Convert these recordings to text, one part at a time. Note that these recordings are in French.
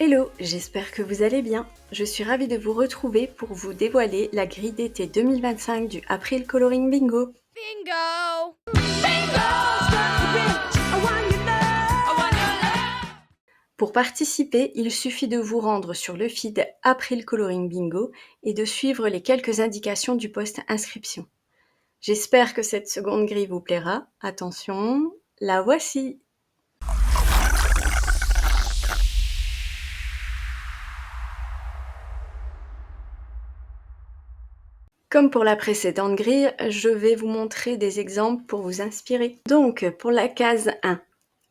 Hello, j'espère que vous allez bien. Je suis ravie de vous retrouver pour vous dévoiler la grille d'été 2025 du April Coloring Bingo. Bingo! Pour participer, il suffit de vous rendre sur le feed April Coloring Bingo et de suivre les quelques indications du post inscription. J'espère que cette seconde grille vous plaira. Attention, la voici! Comme pour la précédente grille, je vais vous montrer des exemples pour vous inspirer. Donc, pour la case 1,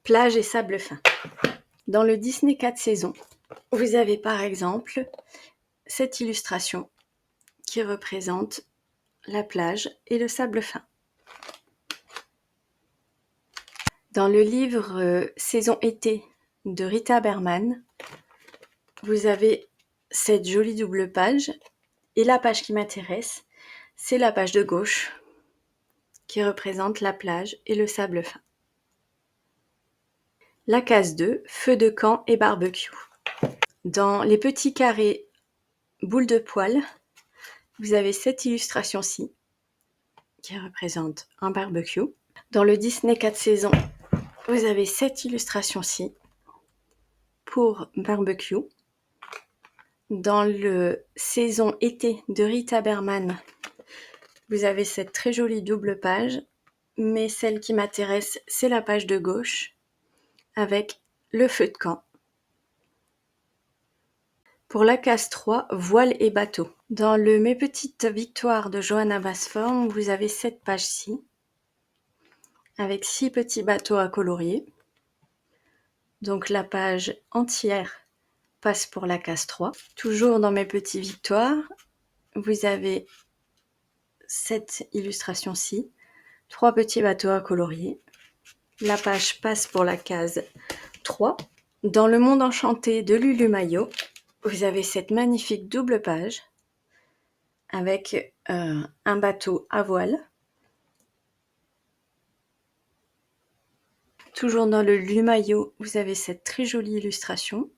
plage et sable fin. Dans le Disney 4 saisons, vous avez par exemple cette illustration qui représente la plage et le sable fin. Dans le livre Saison été de Rita Berman, vous avez cette jolie double page et la page qui m'intéresse, c'est la page de gauche qui représente la plage et le sable fin. La case 2, feu de camp et barbecue. Dans les petits carrés boules de poil, vous avez cette illustration-ci qui représente un barbecue. Dans le Disney 4 saisons, vous avez cette illustration-ci pour barbecue. Dans le saison été de Rita Berman, vous avez cette très jolie double page, mais celle qui m'intéresse, c'est la page de gauche avec le feu de camp. Pour la case 3, voile et bateau. Dans le Mes petites victoires de Johanna Basform, vous avez cette page-ci avec 6 petits bateaux à colorier. Donc la page entière passe pour la case 3. Toujours dans Mes petites victoires, vous avez cette illustration-ci, 3 petits bateaux à colorier. La page passe pour la case 3. Dans Le Monde Enchanté de Lulu Maillot, vous avez cette magnifique double page avec un bateau à voile. Toujours dans le Lulu Maillot, vous avez cette très jolie illustration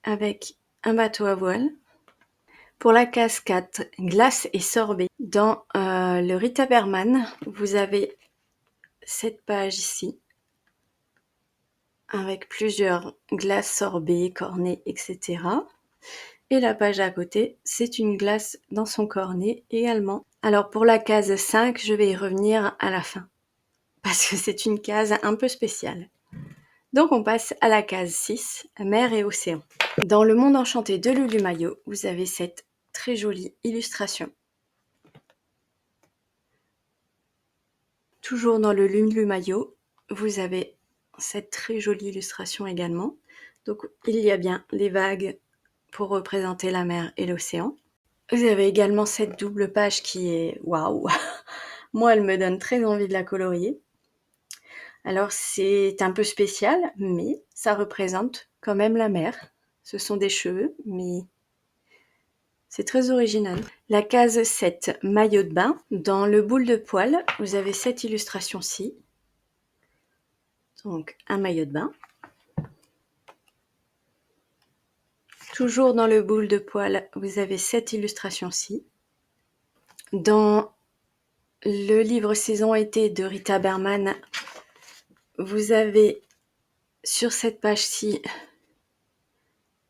avec un bateau à voile. Pour la case 4, glace et sorbet. Dans le Rita Berman, vous avez cette page ici avec plusieurs glaces, sorbets, cornets, etc. Et la page à côté, c'est une glace dans son cornet également. Alors pour la case 5, je vais y revenir à la fin, parce que c'est une case un peu spéciale. Donc on passe à la case 6, mer et océan. Dans Le Monde Enchanté de Lulu Maillot, vous avez cette très jolie illustration. Toujours dans le Lulu Maillot, vous avez cette très jolie illustration également. Donc il y a bien les vagues pour représenter la mer et l'océan. Vous avez également cette double page qui est waouh. Moi, elle me donne très envie de la colorier. Alors c'est un peu spécial, mais ça représente quand même la mer. Ce sont des cheveux, mais c'est très original. La case 7, maillot de bain. Dans le boule de poil, vous avez cette illustration-ci. Donc un maillot de bain. Toujours dans le boule de poil, vous avez cette illustration-ci. Dans le livre Saison été de Rita Berman, vous avez sur cette page-ci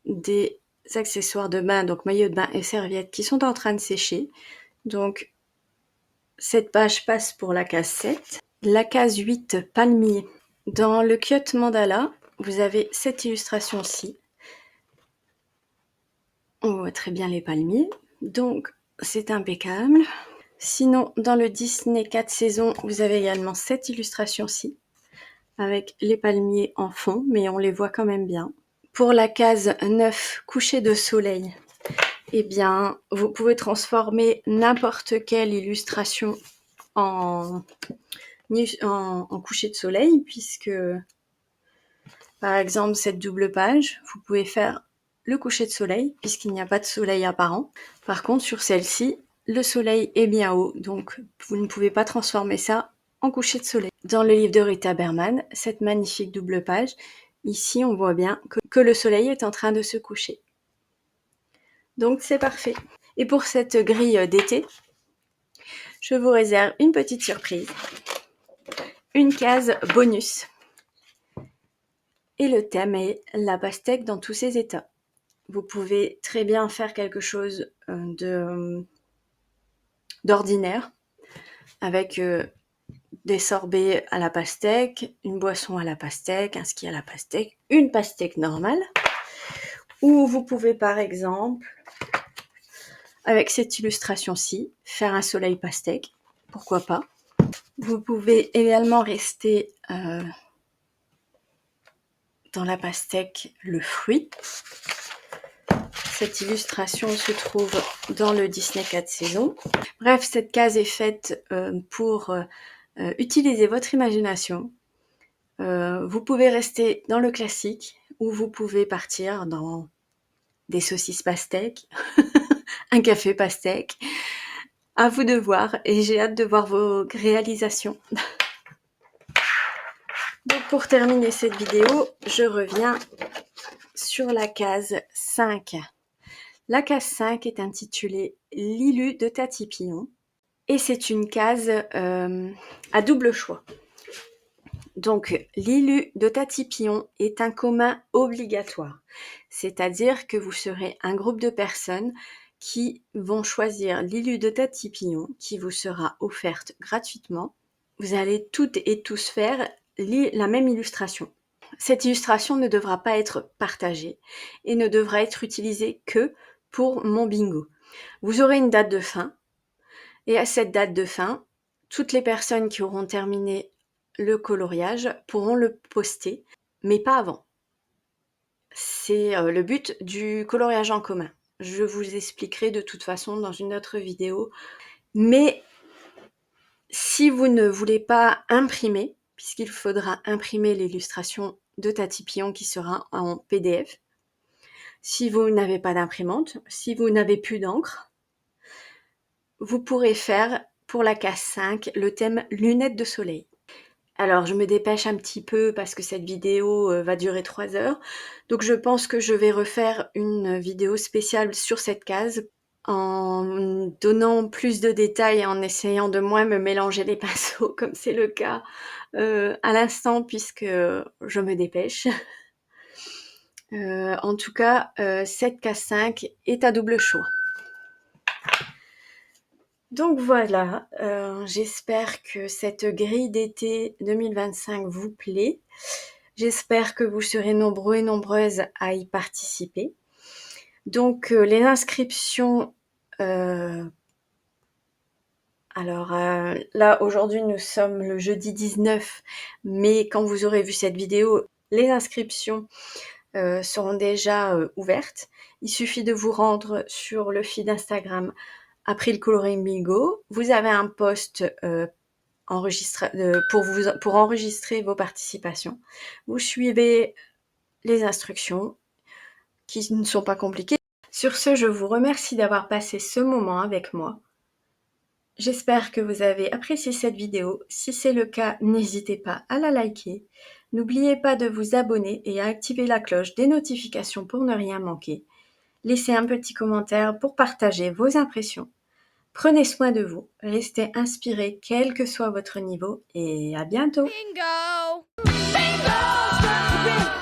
des accessoires de bain, donc maillot de bain et serviettes qui sont en train de sécher. Donc cette page passe pour la case 7. La case 8, palmier. Dans le Kyot Mandala, vous avez cette illustration-ci. On voit très bien les palmiers, donc c'est impeccable. Sinon, dans le Disney 4 saisons, vous avez également cette illustration-ci, avec les palmiers en fond, mais on les voit quand même bien. Pour la case 9, coucher de soleil, eh bien, vous pouvez transformer n'importe quelle illustration en coucher de soleil, puisque, par exemple, cette double page, vous pouvez faire le coucher de soleil, puisqu'il n'y a pas de soleil apparent. Par contre, sur celle-ci, le soleil est bien haut, donc vous ne pouvez pas transformer ça en coucher de soleil. Dans le livre de Rita Berman, cette magnifique double page, Ici, on voit bien que le soleil est en train de se coucher. Donc c'est parfait. Et pour cette grille d'été, je vous réserve une petite surprise. Une case bonus. Et le thème est la pastèque dans tous ses états. Vous pouvez très bien faire quelque chose d'ordinaire avec des sorbets à la pastèque, une boisson à la pastèque, un ski à la pastèque, une pastèque normale. Ou vous pouvez par exemple, avec cette illustration-ci, faire un soleil pastèque, pourquoi pas. Vous pouvez également rester dans la pastèque le fruit. Cette illustration se trouve dans le Disney 4 saisons. Bref, cette case est faite pour utiliser votre imagination. Vous pouvez rester dans le classique ou vous pouvez partir dans des saucisses pastèques, un café pastèque. À vous de voir et j'ai hâte de voir vos réalisations. Donc pour terminer cette vidéo, je reviens sur la case 5. La case 5 est intitulée Lilu de Tatipillon et c'est une case à double choix. Donc, Lilu de Tatipillon est un commun obligatoire, c'est-à-dire que vous serez un groupe de personnes qui vont choisir Lilu de Tatipillon qui vous sera offerte gratuitement. Vous allez toutes et tous faire la même illustration. Cette illustration ne devra pas être partagée et ne devra être utilisée que pour mon bingo. Vous aurez une date de fin et à cette date de fin, toutes les personnes qui auront terminé le coloriage pourront le poster, mais pas avant. C'est le but du coloriage en commun. Je vous expliquerai de toute façon dans une autre vidéo. Mais si vous ne voulez pas imprimer, puisqu'il faudra imprimer l'illustration de Tatipillon qui sera en PDF, si vous n'avez pas d'imprimante, si vous n'avez plus d'encre, vous pourrez faire pour la case 5 le thème lunettes de soleil. Alors je me dépêche un petit peu parce que cette vidéo va durer 3 heures. Donc je pense que je vais refaire une vidéo spéciale sur cette case en donnant plus de détails et en essayant de moins me mélanger les pinceaux comme c'est le cas à l'instant puisque je me dépêche. En tout cas, cette case 5 est à double choix. Donc voilà, j'espère que cette grille d'été 2025 vous plaît. J'espère que vous serez nombreux et nombreuses à y participer. Donc les inscriptions, là aujourd'hui nous sommes le jeudi 19, mais quand vous aurez vu cette vidéo, les inscriptions seront déjà ouvertes. Il suffit de vous rendre sur le feed Instagram April Coloring Bingo. Vous avez un post pour enregistrer vos participations. Vous suivez les instructions qui ne sont pas compliquées. Sur ce, je vous remercie d'avoir passé ce moment avec moi. J'espère que vous avez apprécié cette vidéo. Si c'est le cas, n'hésitez pas à la liker. N'oubliez pas de vous abonner et à activer la cloche des notifications pour ne rien manquer. Laissez un petit commentaire pour partager vos impressions. Prenez soin de vous, restez inspirés quel que soit votre niveau et à bientôt. Bingo! Bingo!